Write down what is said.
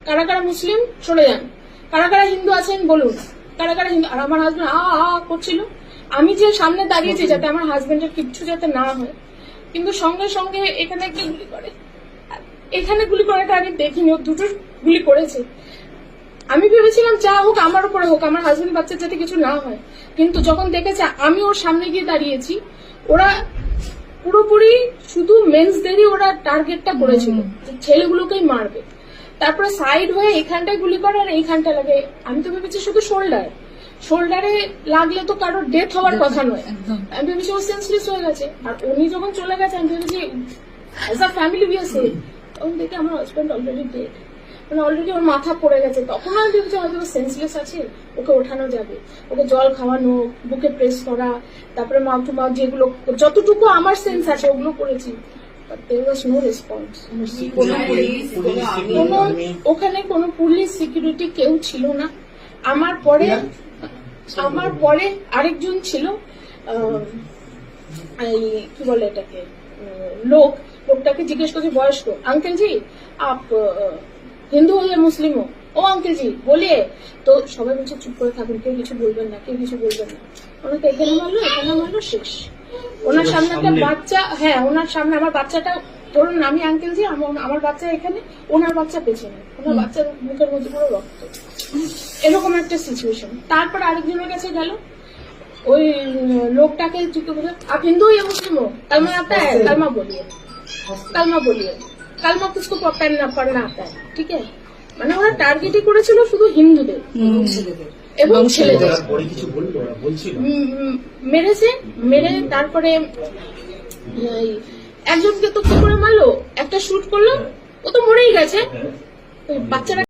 কারা কারা মুসলিম সরে যান, কারা কারা হিন্দু আছেন বলুন, কারা কারা হিন্দু। আর আমার হাজবেন্ড করছিল, আমি যে সামনে দাঁড়িয়েছি যাতে আমার হাজবেন্ডের কিচ্ছু যাতে না হয়, কিন্তু সঙ্গে সঙ্গে এখানে একটা গুলি করে। এখানে গুলি করাটা আমি দেখিনি, ও দুটো গুলি করেছে। আমি ভেবেছিলাম যা হোক আমার উপরে হোক, আমার হাজবেন্ড বাচ্চার যাতে কিছু না হয়, কিন্তু যখন দেখেছে আমি ওর সামনে গিয়ে দাঁড়িয়েছি, ওরা পুরোপুরি শুধু মেন্সদেরই ওরা টার্গেটটা করেছিল, ছেলেগুলোকেই মারবে। তারপরে সাইড হয়ে এখানটায় গুলি করে আর এইখানটা লাগে। আমি তো ভেবেছি শুধু শোল্ডারে লাগলে তো কারোর ডেথ হওয়ার কথা নয়, আমি ভেবেছি ও সেন্সলেস হয়ে গেছে। আর উনি যখন চলে গেছে আমি ভেবেছি as a family we are safe. তখন দেখি আমার হাজব্যান্ড অলরেডি ডেড, মানে অলরেডি ওর মাথা পড়ে গেছে। তখন আমি ভেবেছি হয়তো সেন্সলেস আছে, ওকে ওঠানো যাবে, ওকে জল খাওয়ানো, বুকে প্রেস করা, তারপরে মাউথ টু মাউথ যেগুলো যতটুকু আমার সেন্স আছে ওগুলো করেছি। ওখানে কোনো পুলিশ সিকিউরিটি কেউ ছিল না। আমার পরে আরেকজন ছিল, কি বলে এটাকে, লোকটাকে জিজ্ঞেস করছি বয়স্ক, আঙ্কেল জি আপ হিন্দু হো या মুসলিম হো? ও আঙ্কেল জি বলিয়ে। তো সবাই বলছে চুপ করে থাকুন, কেউ কিছু বলবেন না, কেউ কিছু বলবেন না। ওনাকে এখানে মারলো শেষ। ওনার সামনে একটা বাচ্চা, হ্যাঁ ওনার সামনে আমার বাচ্চাটা, ধরুন আমি আঙ্কেল জি, আমার বাচ্চা এখানে, ওনার বাচ্চা পেছনে, ওনার বাচ্চার মুখের মধ্যে পুরো রক্ত, এরকম একটা সিচুয়েশন। তারপর আরেকজনের কাছে গেল, ওই লোকটাকে आप हिंदू या मुस्लिम हो? कलमा आता है? कलमा बोलिए, कलमा किसको पढ़ना आता है? ठीक है, মানে ওরা টার্গেটই করেছিল শুধু হিন্দুদের এবং ছেলেদের। মেরে তারপরে একজনকে তো কি করে মারলো, একটা শুট করলো, ও তো মরেই গেছে। বাচ্চারা